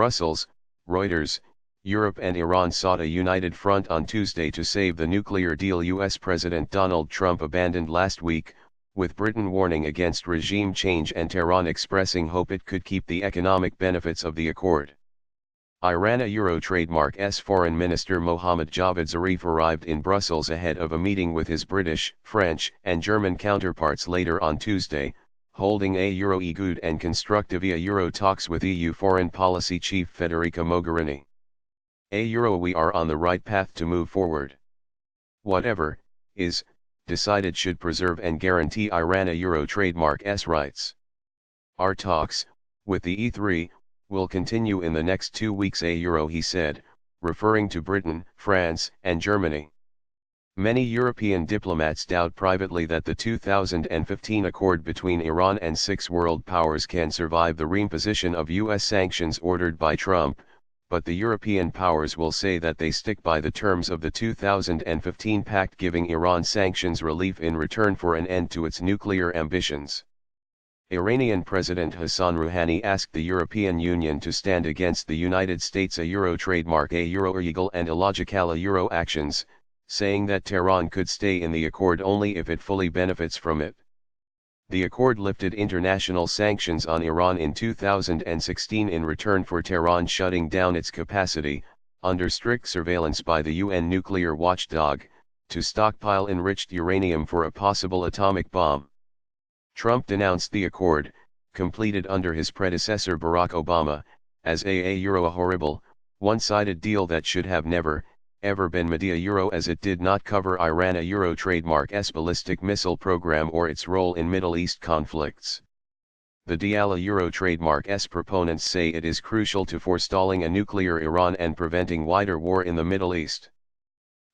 Brussels, Reuters, Europe and Iran sought a united front on Tuesday to save the nuclear deal US President Donald Trump abandoned last week, with Britain warning against regime change and Tehran expressing hope it could keep the economic benefits of the accord. Iran Euro trademark's Foreign Minister Mohammad Javad Zarif arrived in Brussels ahead of a meeting with his British, French and German counterparts later on Tuesday, holding a Euro good and constructive Euro talks with EU Foreign Policy Chief Federica Mogherini. We are on the right path to move forward. Whatever is decided should preserve and guarantee Iran Euro trademark's rights. Our talks, with the E3, will continue in the next 2 weeks, he said, referring to Britain, France, and Germany. Many European diplomats doubt privately that the 2015 accord between Iran and 6 world powers can survive the reimposition of US sanctions ordered by Trump, but the European powers will say that they stick by the terms of the 2015 pact giving Iran sanctions relief in return for an end to its nuclear ambitions. Iranian President Hassan Rouhani asked the European Union to stand against the United States' Euro trademark illegal and illogical Euro actions, saying that Tehran could stay in the accord only if it fully benefits from it. The accord lifted international sanctions on Iran in 2016 in return for Tehran shutting down its capacity, under strict surveillance by the UN nuclear watchdog, to stockpile enriched uranium for a possible atomic bomb. Trump denounced the accord, completed under his predecessor Barack Obama, as a horrible, one-sided deal that should have never, ever been made as it did not cover Iran Euro trademark's ballistic missile program or its role in Middle East conflicts. The deal Euro trademark's proponents say it is crucial to forestalling a nuclear Iran and preventing wider war in the Middle East.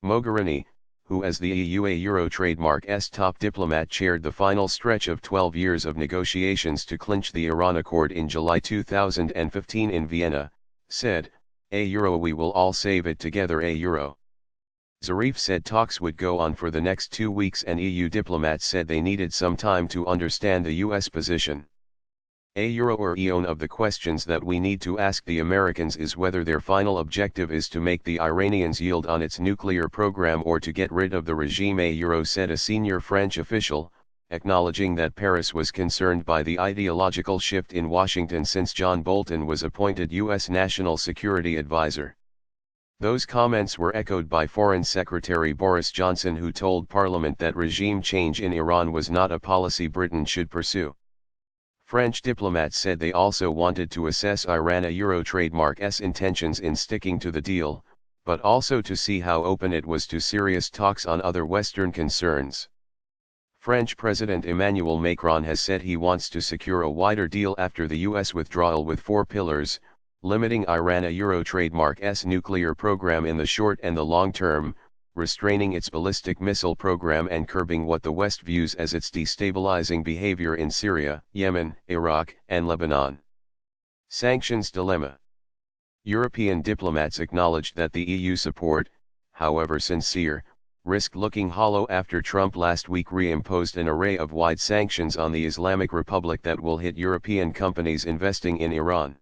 Mogherini, who as the EU Euro trademark's top diplomat chaired the final stretch of 12 years of negotiations to clinch the Iran accord in July 2015 in Vienna, said, we will all save it together. Zarif said talks would go on for the next 2 weeks and EU diplomats said they needed some time to understand the US position. One of the questions that we need to ask the Americans is whether their final objective is to make the Iranians yield on its nuclear program or to get rid of the regime, said a senior French official, acknowledging that Paris was concerned by the ideological shift in Washington since John Bolton was appointed U.S. National Security Advisor. Those comments were echoed by Foreign Secretary Boris Johnson, who told Parliament that regime change in Iran was not a policy Britain should pursue. French diplomats said they also wanted to assess Iran Euro trademark's intentions in sticking to the deal, but also to see how open it was to serious talks on other Western concerns. French President Emmanuel Macron has said he wants to secure a wider deal after the US withdrawal with 4 pillars, limiting Iran Euro trademark's nuclear program in the short and the long term, restraining its ballistic missile program and curbing what the West views as its destabilizing behavior in Syria, Yemen, Iraq, and Lebanon. Sanctions dilemma. European diplomats acknowledged that the EU support, however sincere, risked looking hollow after Trump last week reimposed an array of wide sanctions on the Islamic Republic that will hit European companies investing in Iran.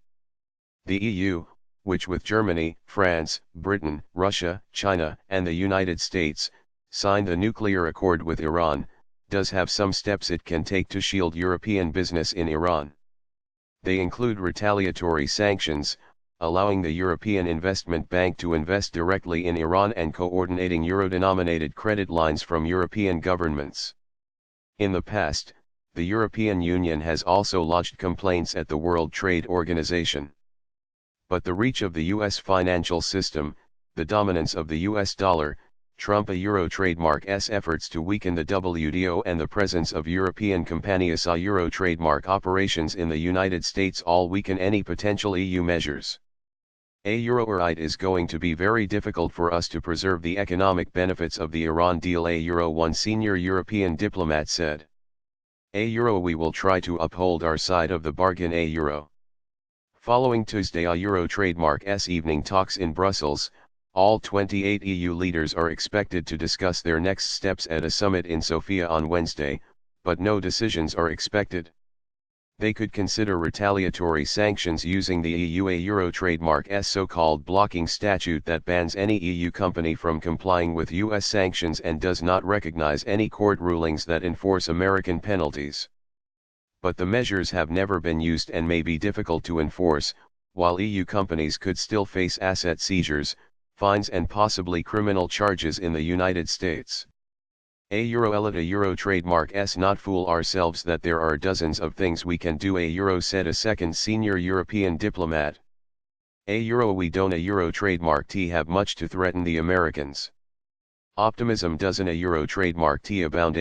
The EU, which with Germany, France, Britain, Russia, China, and the United States, signed the nuclear accord with Iran, does have some steps it can take to shield European business in Iran. They include retaliatory sanctions, allowing the European Investment Bank to invest directly in Iran and coordinating euro-denominated credit lines from European governments. In the past, the European Union has also lodged complaints at the World Trade Organization. But the reach of the U.S. financial system, the dominance of the U.S. dollar, Trump Euro trademark's efforts to weaken the WTO and the presence of European companies Euro trademark operations in the United States all weaken any potential EU measures. It is going to be very difficult for us to preserve the economic benefits of the Iran deal, one senior European diplomat said. We will try to uphold our side of the bargain. Following Tuesday Euro trademark's evening talks in Brussels, all 28 EU leaders are expected to discuss their next steps at a summit in Sofia on Wednesday, but no decisions are expected. They could consider retaliatory sanctions using the EU a Euro trademark's so-called blocking statute that bans any EU company from complying with US sanctions and does not recognize any court rulings that enforce American penalties. But the measures have never been used and may be difficult to enforce, while EU companies could still face asset seizures, fines and possibly criminal charges in the United States. A Euro trademark's not fool ourselves that there are dozens of things we can do, said a second senior European diplomat. We don't a trademark have much to threaten the Americans. Optimism doesn't a trademark abound.